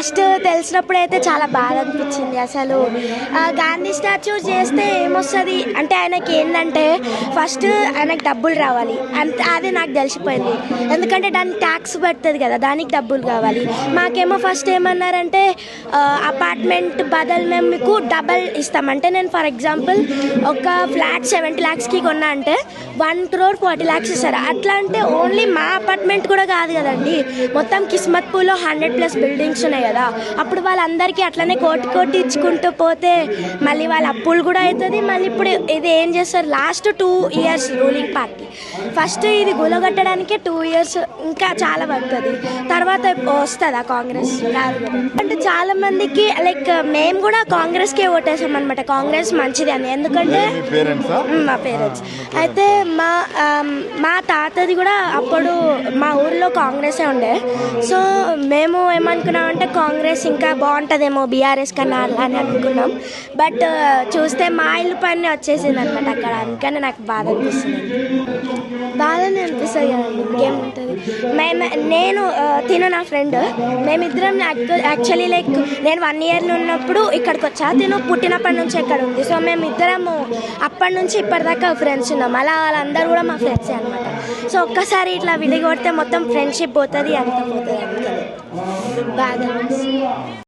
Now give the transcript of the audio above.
First తెలిసినప్పుడు అయితే చాలా బాధ అనిపించింది. అసలు గాంధీ స్టాచ్యూ చేస్తే ఏమొస్తుంది అంటే ఆయనకి ఏంటంటే ఫస్ట్ ఆయనకి డబ్బులు రావాలి అంత, అదే నాకు తెలిసిపోయింది. ఎందుకంటే దానికి ట్యాక్స్ పడుతుంది కదా, దానికి డబ్బులు కావాలి. మాకేమో ఫస్ట్ ఏమన్నారంటే అపార్ట్మెంట్ బదులు మేము మీకు డబల్ ఇస్తామంటే, నేను ఫర్ ఎగ్జాంపుల్ ఒక ఫ్లాట్ 70 lakhsకి కొన్నా అంటే 1,40,00,000 ఇస్తారు. అట్లా అంటే ఓన్లీ మా అపార్ట్మెంట్ కూడా కాదు కదండి, మొత్తం కిస్మత్పూర్లో 100+ బిల్డింగ్స్ ఉన్నాయి కదా. అప్పుడు వాళ్ళందరికీ అట్లనే కోటి ఇచ్చుకుంటూ పోతే మళ్ళీ వాళ్ళ అప్పులు కూడా అవుతుంది. మళ్ళీ ఇప్పుడు ఇది ఏం చేస్తారు, last 2 years ruling party, first ఇది గులగట్టడానికే 2 years ఇంకా చాలా పడుతుంది. తర్వాత వస్తుందా కాంగ్రెస్? రాదు కదా. అంటే చాలా మందికి లైక్ మేము కూడా కాంగ్రెస్కే ఓటేసాం అనమాట, కాంగ్రెస్ మంచిది అని. ఎందుకంటే మా పేరెంట్స్ అయితే మా తాతది కూడా అప్పుడు మా ఊర్లో కాంగ్రెసే ఉండే. సో మేము ఏమనుకున్నామంటే కాంగ్రెస్ ఇంకా బాగుంటుందేమో బీఆర్ఎస్ కన్నా అని అనుకున్నాం. బట్ చూస్తే మా ఇల్లు పైన వచ్చేసింది అనమాట అక్కడ. అందుకని నాకు బాధ అనిపిస్తుంది. బాధనే అనిపిస్తుంది కదండి, ఇంకేముంటుంది. నేను నా ఫ్రెండ్ మేమిద్దరం యాక్చువల్లీ లైక్ నేను 1 year ఉన్నప్పుడు ఇక్కడికి వచ్చా, తిను పుట్టినప్పటి నుంచి ఇక్కడ ఉంది. సో మేమిద్దరము అప్పటి నుంచి ఇప్పటిదాకా ఫ్రెండ్స్ ఉన్నాం. అలా వాళ్ళందరూ కూడా మా ఫ్రెండ్సే అనమాట. సో ఒక్కసారి ఇట్లా విడిగొడితే మొత్తం ఫ్రెండ్షిప్ పోతుంది, అంత పోతుంది. అందుకని బాధ.